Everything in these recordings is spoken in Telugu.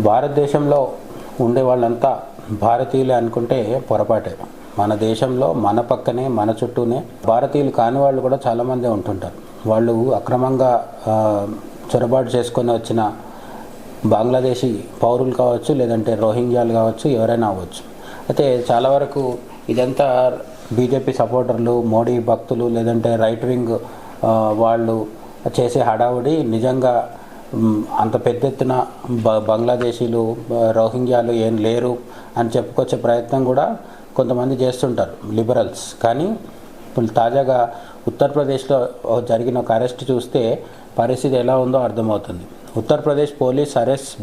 భారతదేశంలో ఉండే వాళ్ళంతా భారతీయులే అనుకుంటే పొరపాటే. మన దేశంలో మన పక్కనే మన చుట్టూనే భారతీయులు కాని వాళ్ళు కూడా చాలామంది ఉంటుంటారు. వాళ్ళు అక్రమంగా చొరబాటు చేసుకొని వచ్చిన బంగ్లాదేశీ పౌరులు కావచ్చు, లేదంటే రోహింగ్యాలు కావచ్చు, ఎవరైనా అవ్వచ్చు. అయితే చాలా వరకు ఇదంతా బీజేపీ సపోర్టర్లు, మోడీ భక్తులు, లేదంటే రైట్ వింగ్ వాళ్ళు చేసే హడావుడి. నిజంగా అంత పెద్ద ఎత్తున బంగ్లాదేశీలు, రోహింగ్యాలు ఏం లేరు అని చెప్పుకొచ్చే ప్రయత్నం కూడా కొంతమంది చేస్తుంటారు, లిబరల్స్. కానీ తాజాగా ఉత్తరప్రదేశ్లో జరిగిన ఒక అరెస్ట్ చూస్తే పరిస్థితి ఎలా ఉందో అర్థమవుతుంది. Uttar Pradesh police arrest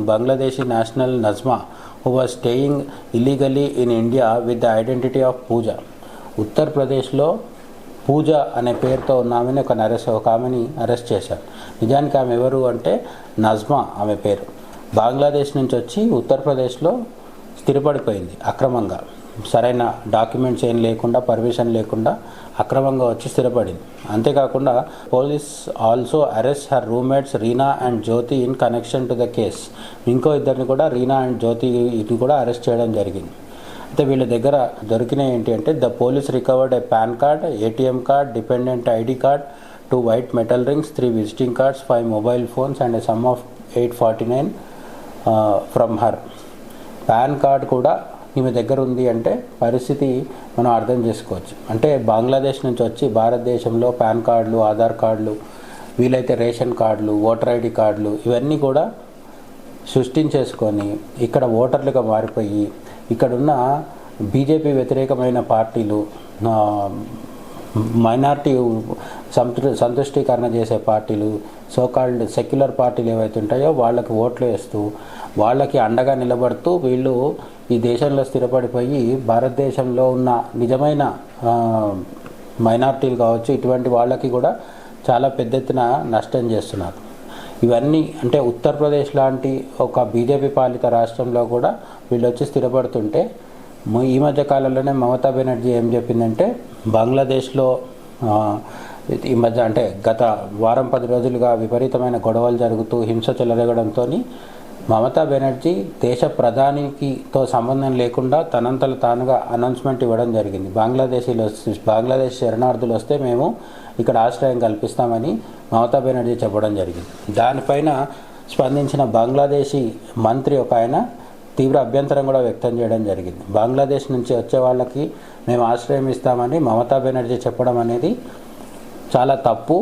Bangladeshi national Najma who was staying illegally in India with the identity of Puja. ఉత్తరప్రదేశ్లో పూజ అనే పేరుతో ఉన్న ఆమెని ఒక ఆమెని అరెస్ట్ చేశారు. నిజానికి ఆమె ఎవరు అంటే నజ్మా ఆమె పేరు. బంగ్లాదేశ్ నుంచి వచ్చి ఉత్తరప్రదేశ్లో స్థిరపడిపోయింది అక్రమంగా. సరైన డాక్యుమెంట్స్ ఏం లేకుండా, పర్మిషన్ లేకుండా అక్రమంగా వచ్చి స్థిరపడింది. అంతేకాకుండా police also arrest her roommates Reena and Jyothi in connection to the case. ఇంకో ఇద్దరిని కూడా, రీనా అండ్ జ్యోతిని కూడా అరెస్ట్ చేయడం జరిగింది. అయితే వీళ్ళ దగ్గర దొరికినవి ఏంటి అంటే the police recovered A pan card, ATM card, dependent ID card, 2 white metal rings, 3 visiting cards, 5 mobile phones and a sum of 849 from her. Pan card కూడా ఈమె దగ్గర ఉంది అంటే పరిస్థితి మనం అర్థం చేసుకోవచ్చు. అంటే బంగ్లాదేశ్ నుంచి వచ్చి భారతదేశంలో పాన్ కార్డులు, ఆధార్ కార్డులు, వీలైతే రేషన్ కార్డులు, ఓటర్ ఐడి కార్డులు ఇవన్నీ కూడా సృష్టించేసుకొని ఇక్కడ ఓటర్లుగా మారిపోయి ఇక్కడున్న బీజేపీ వ్యతిరేకమైన పార్టీలు, మైనారిటీ సంతుష్టీకరణ చేసే పార్టీలు, సోకాల్డ్ సెక్యులర్ పార్టీలు ఏవైతే ఉంటాయో వాళ్ళకి ఓట్లు వేస్తూ, వాళ్ళకి అండగా నిలబడుతూ వీళ్ళు ఈ దేశంలో స్థిరపడిపోయి భారతదేశంలో ఉన్న నిజమైన మైనారిటీలు కావచ్చు, ఇటువంటి వాళ్ళకి కూడా చాలా పెద్ద ఎత్తున నష్టం చేస్తున్నారు. ఇవన్నీ అంటే ఉత్తరప్రదేశ్ లాంటి ఒక బీజేపీ పాలిత రాష్ట్రంలో కూడా వీళ్ళు వచ్చి స్థిరపడుతుంటే, ఈ మధ్య కాలంలోనే మమతా బెనర్జీ ఏం చెప్పిందంటే బంగ్లాదేశ్లో ఈ మధ్య అంటే గత వారం 10 రోజులుగా విపరీతమైన గొడవలు జరుగుతూ హింస చెలరేగడంతో మమతా బెనర్జీ దేశ ప్రధానితో సంబంధం లేకుండా తనంతలు తానుగా అనౌన్స్మెంట్ ఇవ్వడం జరిగింది. బంగ్లాదేశ్ శరణార్థులు వస్తే మేము ఇక్కడ ఆశ్రయం కల్పిస్తామని మమతా బెనర్జీ చెప్పడం జరిగింది. దానిపైన స్పందించిన బంగ్లాదేశీ మంత్రి ఒక ఆయన తీవ్ర అభ్యంతరం కూడా వ్యక్తం చేయడం జరిగింది. బంగ్లాదేశ్ నుంచి వచ్చే వాళ్ళకి మేము ఆశ్రయం ఇస్తామని మమతా బెనర్జీ చెప్పడం అనేది చాలా తప్పు,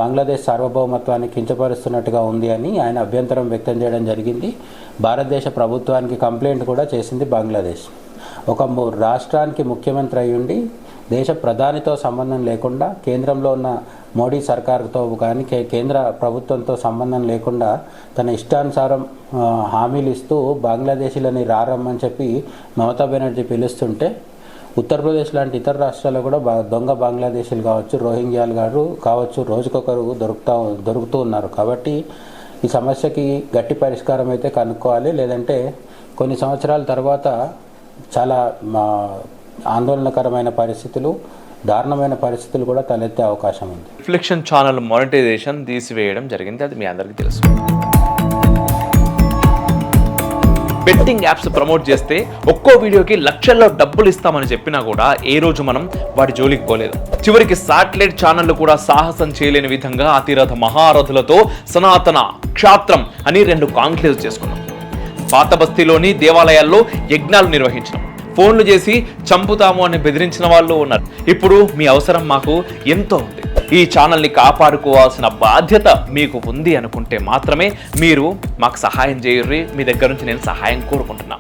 బంగ్లాదేశ్ సార్వభౌమత్వాన్ని కించపరుస్తున్నట్టుగా ఉంది అని ఆయన అభ్యంతరం వ్యక్తం చేయడం జరిగింది. భారతదేశ ప్రభుత్వానికి కంప్లైంట్ కూడా చేసింది బంగ్లాదేశ్. ఒక రాష్ట్రానికి ముఖ్యమంత్రి అయ్యుండి దేశ ప్రధానితో సంబంధం లేకుండా, కేంద్రంలో ఉన్న మోడీ సర్కారుతో కానీ కేంద్ర ప్రభుత్వంతో సంబంధం లేకుండా తన ఇష్టానుసారం హామీలు ఇస్తూ బంగ్లాదేశీలని రారమ్మని చెప్పి మమతా బెనర్జీ పిలుస్తుంటే, ఉత్తరప్రదేశ్ లాంటి ఇతర రాష్ట్రాల్లో కూడా దొంగ బంగ్లాదేశీలు కావచ్చు, రోహింగ్యాలు కావచ్చు రోజుకొకరు దొరుకుతూ ఉన్నారు. కాబట్టి ఈ సమస్యకి గట్టి పరిష్కారం అయితే కనుక్కోవాలి. లేదంటే కొన్ని సంవత్సరాల తర్వాత చాలా ఆందోళనకరమైన పరిస్థితులు, దారుణమైన పరిస్థితులు కూడా తలెత్తే అవకాశం ఉంది. రిఫ్లెక్షన్ ఛానల్ మానిటైజేషన్ తీసివేయడం జరిగింది, అది మీ అందరికీ తెలుసు. బెట్టింగ్ యాప్స్ ప్రమోట్ చేస్తే ఒక్కో వీడియోకి లక్షల్లో డబ్బులు ఇస్తామని చెప్పినా కూడా ఏ రోజు మనం వాటి జోలికి పోలేదు. చివరికి శాటిలైట్ ఛానళ్లు కూడా సాహసం చేయలేని విధంగా అతిరథ మహారథులతో సనాతన క్షాత్రం అని 2 కాంక్లేవ్స్ చేసుకున్నాం. పాత బస్తీలోని దేవాలయాల్లో యజ్ఞాలు నిర్వహించినాం. ఫోన్లు చేసి చంపుతాము అని బెదిరించిన వాళ్ళు ఉన్నారు. ఇప్పుడు మీ అవసరం మాకు ఎంతో ఉంది. ఈ ఛానల్ని కాపాడుకోవాల్సిన బాధ్యత మీకు ఉంది అనుకుంటే మాత్రమే మీరు మాకు సహాయం చేయర్రి. మీ దగ్గర నుంచి నేను సహాయం కోరుకుంటున్నాను.